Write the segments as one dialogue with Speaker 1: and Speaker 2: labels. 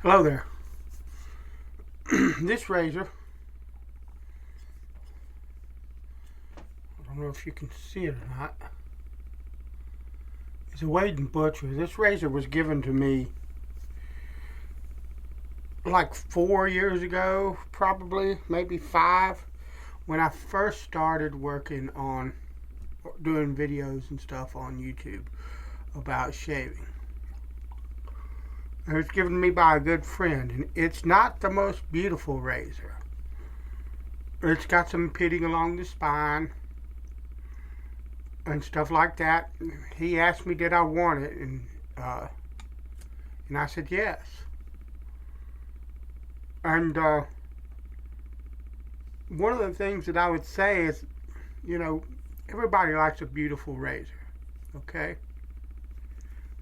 Speaker 1: Hello there. This razor, I don't know if you can see it or not, is a Wade & Butcher. This razor was given to me like 4 years ago, probably, maybe 5, when I first started working on doing videos and stuff on YouTube about shaving. It was given to me by a good friend, and it's not the most beautiful razor. It's got some pitting along the spine and stuff like that. He asked me did I want it, and I said yes. And one of the things that I would say is, everybody likes a beautiful razor, okay?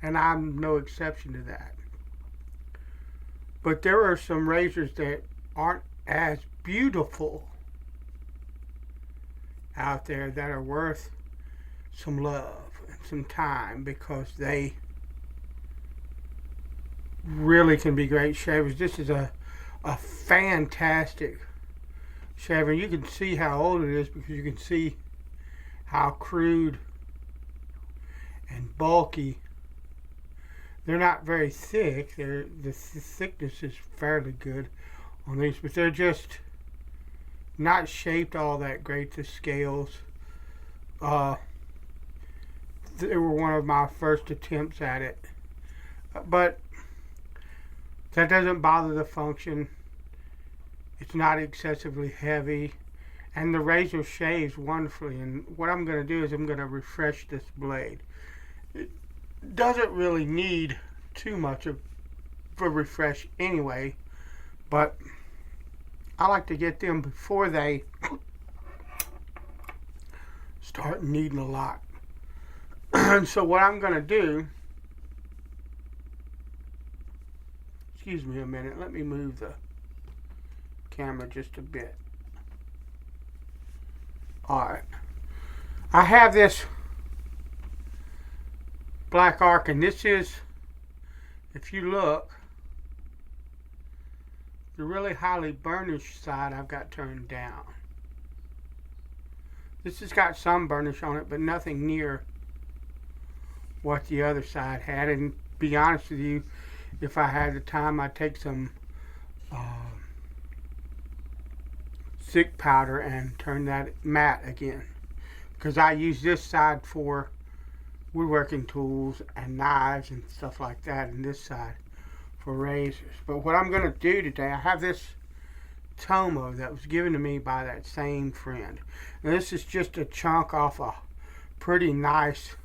Speaker 1: And I'm no exception to that. But there are some razors that aren't as beautiful out there that are worth some love and some time, because they really can be great shavers. This is a fantastic shaver. You can see how old it is because you can see how crude and bulky. They're not very thick. The thickness is fairly good on these, but they're just not shaped all that great. The scales. They were one of my first attempts at it, but that doesn't bother the function. It's not excessively heavy, and the razor shaves wonderfully. And what I'm going to do is I'm going to refresh this blade. It doesn't really need too much of a refresh anyway, but I like to get them before they start needing a lot. And so what I'm going to do, excuse me a minute, let me move the camera just a bit. Alright, I have this black arc, and this is, if you look, the really highly burnished side I've got turned down. This has got some burnish on it, but nothing near what the other side had. And to be honest with you, if I had the time, I'd take some stick powder and turn that matte again, because I use this side for woodworking tools and knives and stuff like that, and this side for razors. But what I'm going to do today, I have this Tomo that was given to me by that same friend. Now this is just a chunk off a pretty nice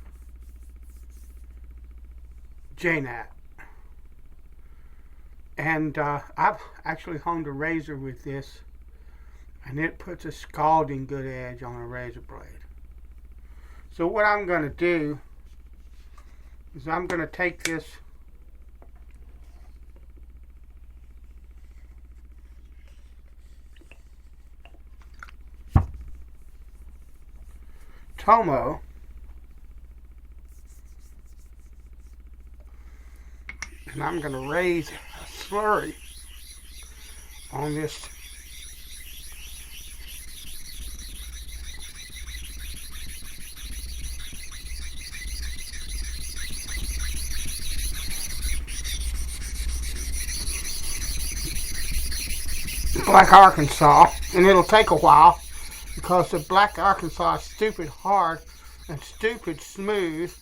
Speaker 1: Jnat. And I've actually honed a razor with this, and it puts a scalding good edge on a razor blade. So what I'm going to do is I'm going to take this Tomo and I'm going to raise a slurry on this Black Arkansas, and it'll take a while because the Black Arkansas is stupid hard and stupid smooth.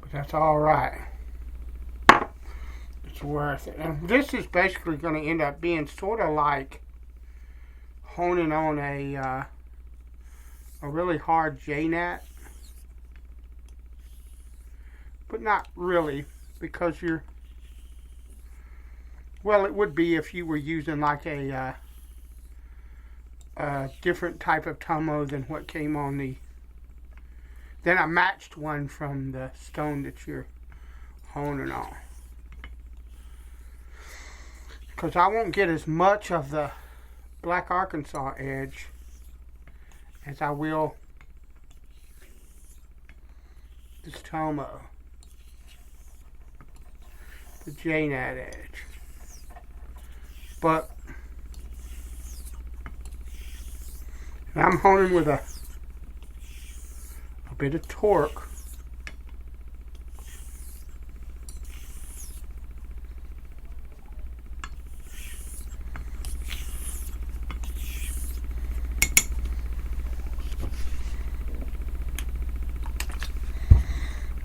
Speaker 1: But that's alright. It's worth it. And this is basically going to end up being sort of like honing on a really hard Jnat. But not really, because well, it would be if you were using like a different type of Tomo than what came on then a matched one from the stone that you're honing on. Because I won't get as much of the Black Arkansas edge as I will this Tomo, the Jnat edge. But I'm honing with a bit of torque.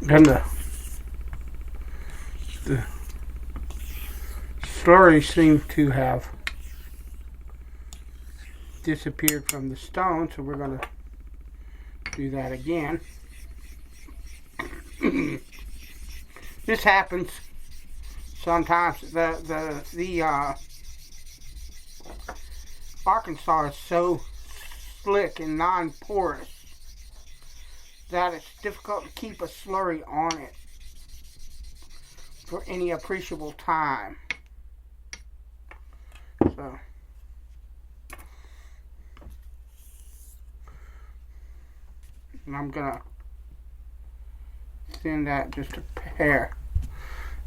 Speaker 1: And the slurry seems to have disappeared from the stone, so we're going to do that again. This happens sometimes. The Arkansas is so slick and non-porous that it's difficult to keep a slurry on it for any appreciable time. So and I'm gonna thin that just a hair.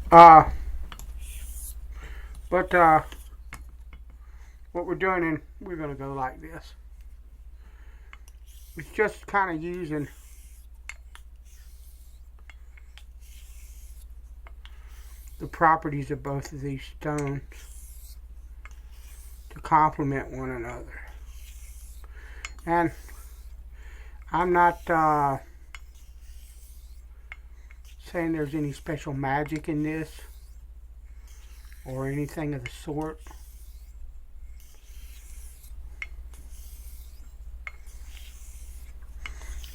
Speaker 1: But what we're doing, and we're gonna go like this. It's just kind of using the properties of both of these stones to complement one another. And I'm not saying there's any special magic in this or anything of the sort.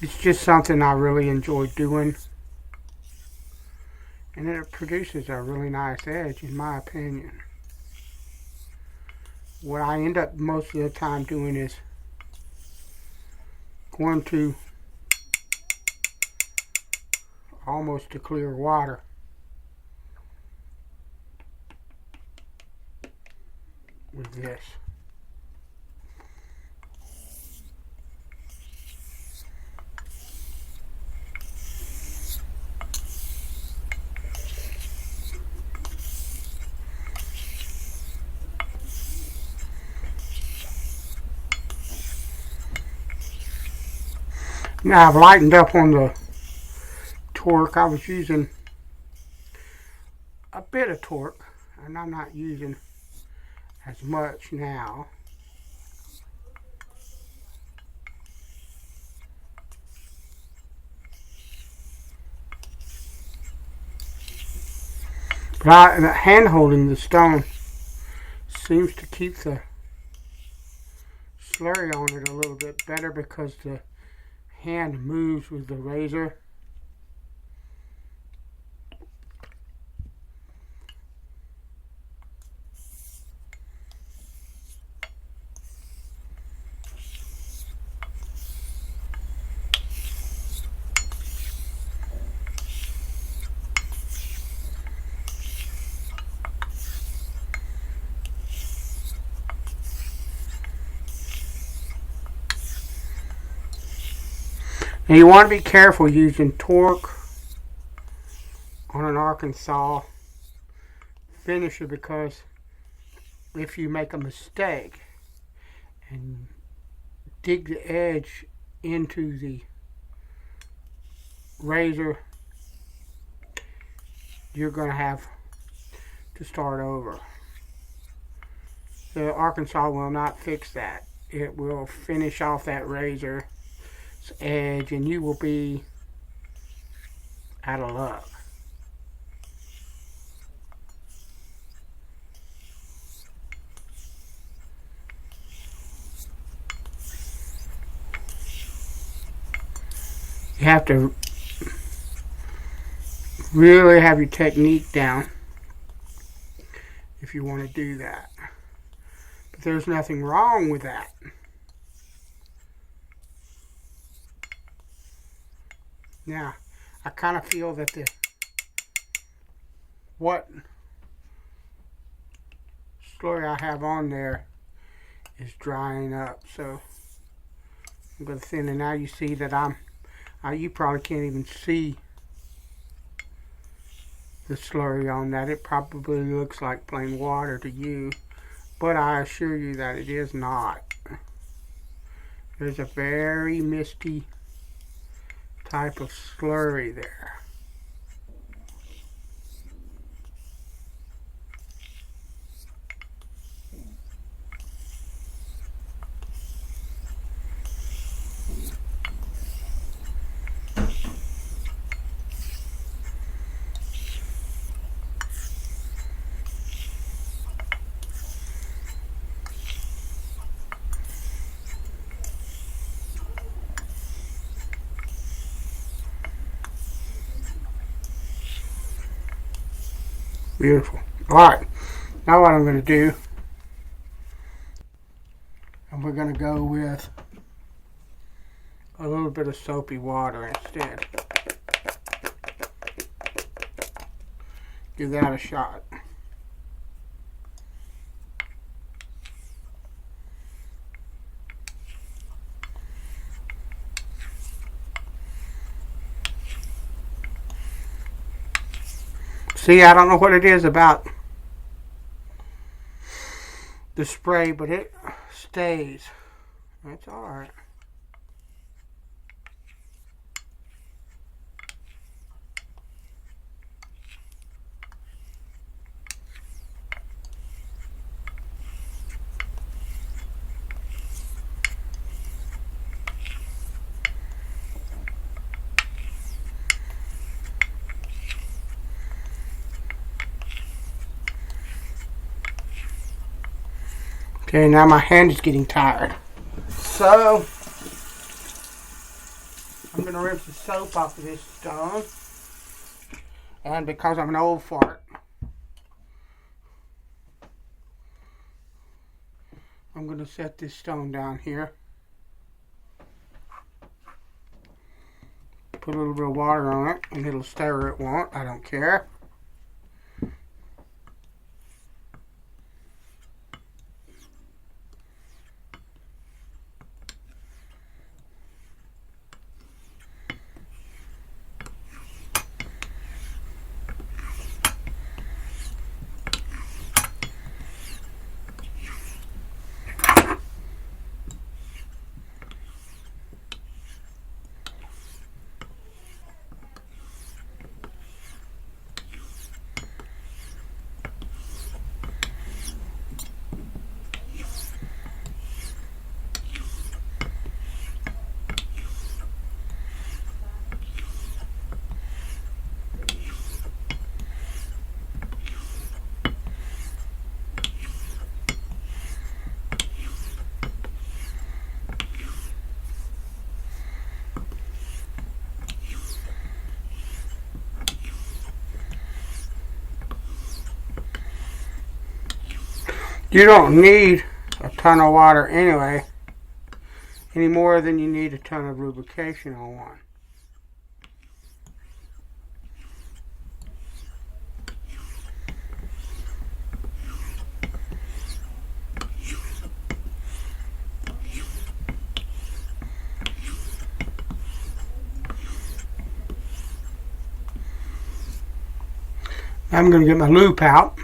Speaker 1: It's just something I really enjoy doing, and it produces a really nice edge, in my opinion. What I end up most of the time doing is going to almost to clear water with this. Now I've lightened up on the torque. I was using a bit of torque, and I'm not using as much now. But hand holding the stone seems to keep the slurry on it a little bit better because the hand moves with the razor. Now you want to be careful using torque on an Arkansas finisher, because if you make a mistake and dig the edge into the razor, you're going to have to start over. The Arkansas will not fix that. It will finish off that razor's edge, and you will be out of luck. You have to really have your technique down if you want to do that. But there's nothing wrong with that. Now, I kind of feel that what slurry I have on there is drying up, so I'm going to thin it. Now you see that you probably can't even see the slurry on that. It probably looks like plain water to you, but I assure you that it is not. There's a very misty type of slurry there. Beautiful. Alright, now what I'm going to do, and we're going to go with a little bit of soapy water instead. Give that a shot. See, I don't know what it is about the spray, but it stays. That's alright. Okay, now my hand is getting tired. So, I'm going to rinse the soap off of this stone. And because I'm an old fart, I'm going to set this stone down here. Put a little bit of water on it, and it'll stay where it won't. I don't care. You don't need a ton of water anyway, any more than you need a ton of lubrication on one. I'm going to get my loop out.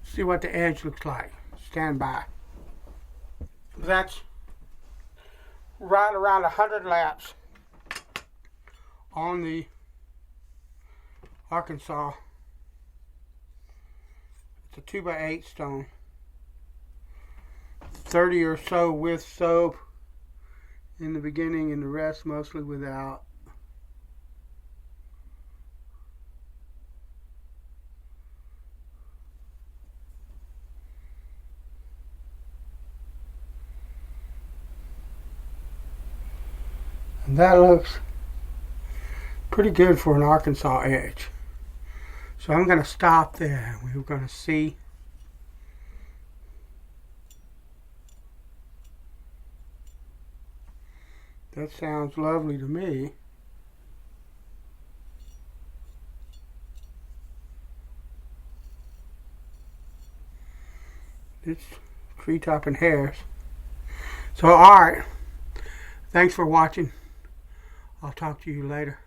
Speaker 1: See what the edge looks like. Stand by. That's right around 100 laps on the Arkansas. It's a 2x8 stone. 30 or so with soap in the beginning and the rest mostly without. And that looks pretty good for an Arkansas edge. So I'm going to stop there. We're going to see. That sounds lovely to me. It's treetop and hairs. So alright, thanks for watching. I'll talk to you later.